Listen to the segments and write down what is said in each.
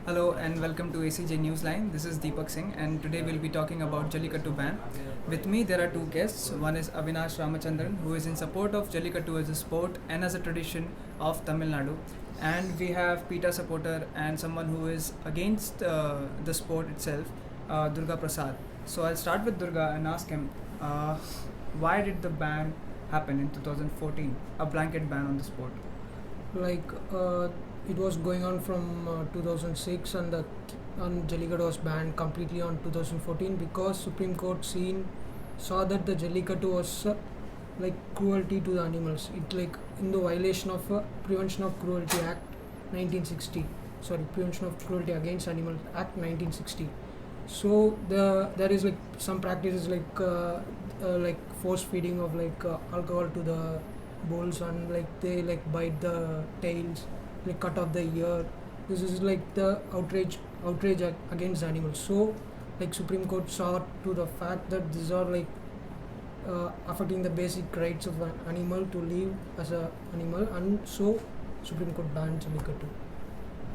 Hello and welcome to ACJ Newsline. This is Deepak Singh and today we'll be talking about Jallikattu ban. With me there are two guests. One is Avinash Ramachandran who is in support of Jallikattu as a sport and as a tradition of Tamil Nadu. And we have PETA supporter and someone who is against the sport itself, Durga Prasad. So I'll start with Durga and ask him why did the ban happen in 2014, a blanket ban on the sport? like it was going on from 2006 and Jallikattu was banned completely on 2014 because Supreme Court saw that the Jallikattu was like cruelty to the animals. It like in the violation of Prevention of Cruelty Act 1960. Sorry, Prevention of Cruelty Against Animals Act 1960. So there is like some practices like force feeding of alcohol to the bulls, and like they like bite the tails, like cut off the ear. This is like the outrage against animals. So like Supreme Court saw to the fact that these are like affecting the basic rights of an animal to live as a animal, and so Supreme Court banned Jallikattu.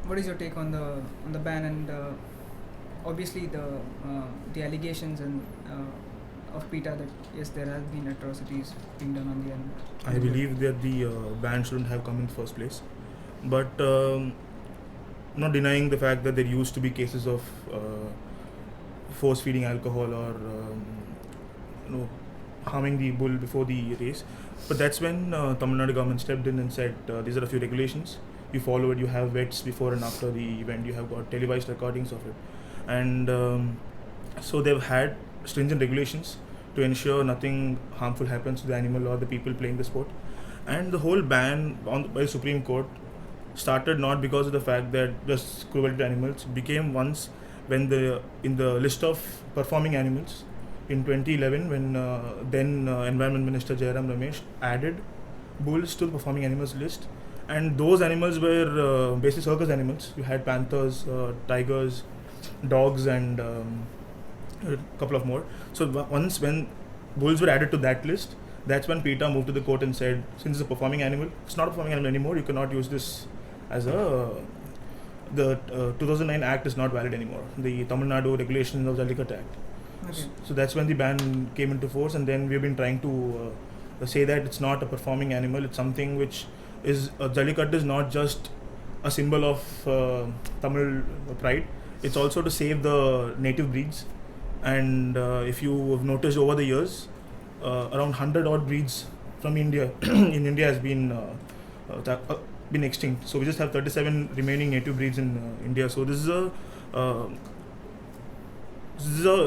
What is your take on the ban and obviously the allegations and of PETA that yes there have been atrocities being done on the animal? I believe that the ban shouldn't have come in the first place, but not denying the fact that there used to be cases of force feeding alcohol or harming the bull before the race. But that's when Tamil Nadu government stepped in and said these are a few regulations. You follow it. You have vets before and after the event. You have got televised recordings of it, and so they've had stringent regulations to ensure nothing harmful happens to the animal or the people playing the sport. And the whole ban by the Supreme Court started not because of the fact that just cruelty to animals. It became once when in the list of performing animals in 2011 when then Environment Minister Jairam Ramesh added bulls to the performing animals list, and those animals were basically circus animals. You had panthers, tigers, dogs, and a couple of more. So once when bulls were added to that list, that's when PETA moved to the court and said, since it's a performing animal, it's not a performing animal anymore. You cannot use this as the 2009 Act is not valid anymore. The Tamil Nadu Regulations of Jallikattu Act. Okay. So that's when the ban came into force, and then we've been trying to say that it's not a performing animal. It's something which is Jallikattu is not just a symbol of Tamil pride. It's also to save the native breeds. And if you have noticed over the years, around 100 odd breeds from India in India has been extinct. So we just have 37 remaining native breeds in India. So this is a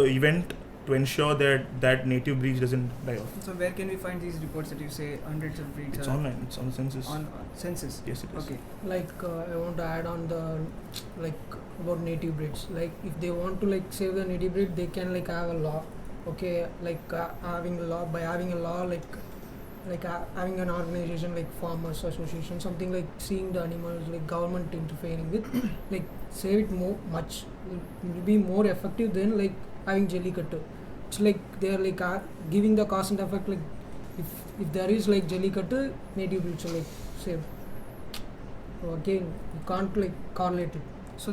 event to ensure that native breeds doesn't die off. So where can we find these reports that you say hundreds of breeds? It's online. It's on the census. On census. Yes, it is. Okay. I want to add on the about native breeds. Like if they want to like save the native breed, they can like have a law. Okay, having a law, by having a law having an organization like farmers association, something like seeing the animals, like government interfering with like save it much will be more effective than like having Jallikattu. It's like they are like giving the cause and effect. Like if there is like Jallikattu, native breeds are like saved. So again, you can't like correlate it. So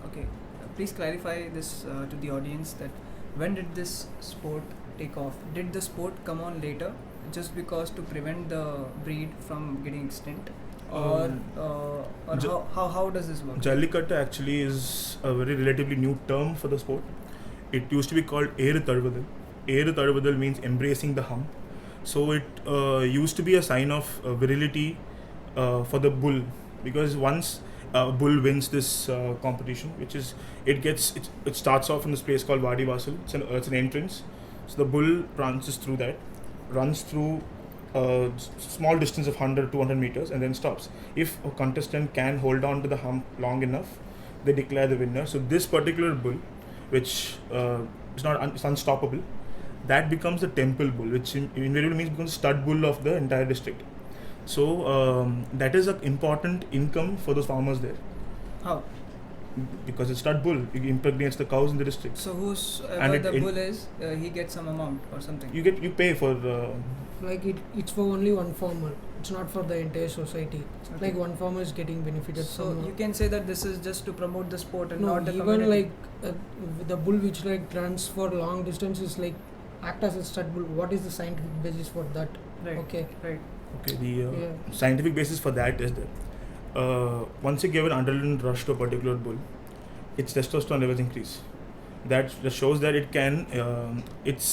okay, please clarify this to the audience that when did this sport take off? Did the sport come on later just because to prevent the breed from getting extinct? Or how does this work? Jallikattu actually is a very relatively new term for the sport. It used to be called Eru Taduvadal. Eru Taduvadal means embracing the hump. So it used to be a sign of virility for the bull, because once a bull wins this competition, it starts off in this place called Vadi Vasil. It's an entrance. So the bull runs through a small distance of 100-200 meters and then stops. If a contestant can hold on to the hump long enough, they declare the winner. So this particular bull, which it's unstoppable, that becomes the temple bull, which invariably means becomes stud bull of the entire district. So that is an important income for those farmers there. How? Because it's stud bull, it impregnates the cows in the district. So whoever the bull is, he gets some amount or something. You pay for Like it's for only one farmer. it's not for the entire society. Okay. Like one farmer is getting benefited So from. you can say that this is just to promote the sport and No, not the even community. the bull which like runs for long distances like act as a stud bull. What is the scientific basis for that? Right. Okay. Right. Okay, the Yeah. scientific basis for that is that once you give an adrenaline rush to a particular bull, its testosterone levels increase. That shows that it can its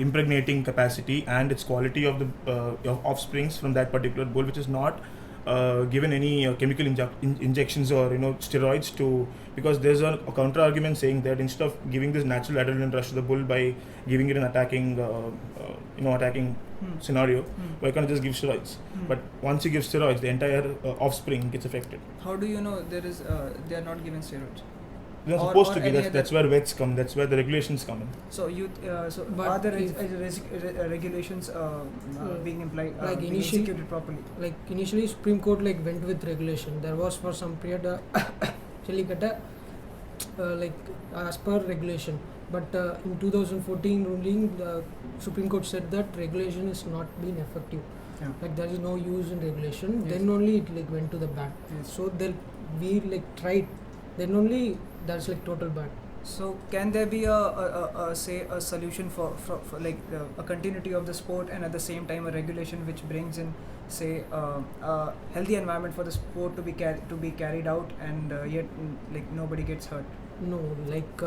impregnating capacity and its quality of the of offsprings from that particular bull, which is not given any chemical injections or steroids to, because there's a counter argument saying that instead of giving this natural adrenaline rush to the bull by giving it an attacking attacking scenario, why can't you just give steroids? But once you give steroids, the entire offspring gets affected. How do you know there is they are not given steroids? They're Or- supposed or to be. any That's where vets come. That's where the regulations come in. So you so But are there if- regulations being implied like being initially- executed properly? Like initially Supreme Court like went with regulation. There was for some period Jallikattu like as per regulation. But in 2014 ruling, the Supreme Court said that regulation is not been effective. Yeah. Like there is no use in regulation. Yes. Then only it like went to the ban. Yes. So we like tried. Then only that's like total ban. So can there be a say a solution for like a continuity of the sport and at the same time a regulation which brings in say a healthy environment for the sport to be carried out and yet like nobody gets hurt? No, like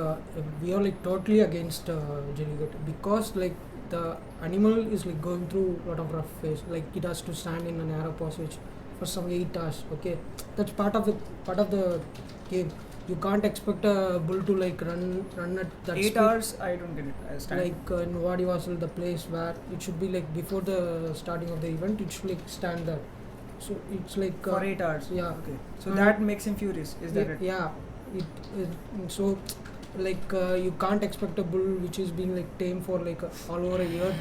we are like totally against Jallikattu because like the animal is like going through a lot of rough phase. Like it has to stand in a narrow passage for some 8 hours. Okay, that's part of the game. You can't expect a bull to like run at that 8 speed. hours? I don't get it. I stand. Like in Vadivasal, the place where it should be like before the starting of the event, it should like stand there. So it's like for 8 hours. yeah. Okay. So Mhm. that makes him furious. Is that it? Yeah, so like you can't expect a bull which is being like tame for like all over a year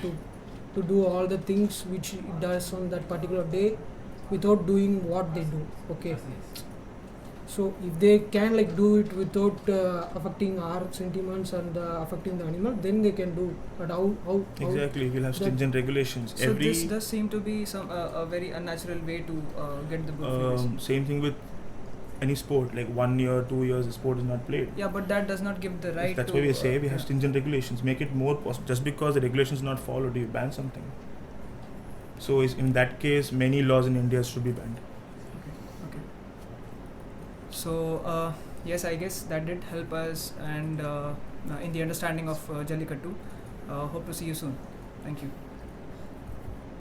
to do all the things which it does on that particular day without doing what they do. Okay, so if they can like do it without affecting our sentiments and affecting the animal, then they can do. But how Exactly, we'll have that- stringent regulations. So this does seem to be some a very unnatural way to get the bull furious. Same thing with any sport. Like 1 year, 2 years, the sport is not played. Yeah, but that does not give the right. That's to, why we say we have yeah. stringent regulations. Make it more possible. Just because the regulations are not followed, you ban something. So in that case, many laws in India should be banned. Okay. So yes, I guess that did help us and in the understanding of Jallikattu. Hope to see you soon. Thank you.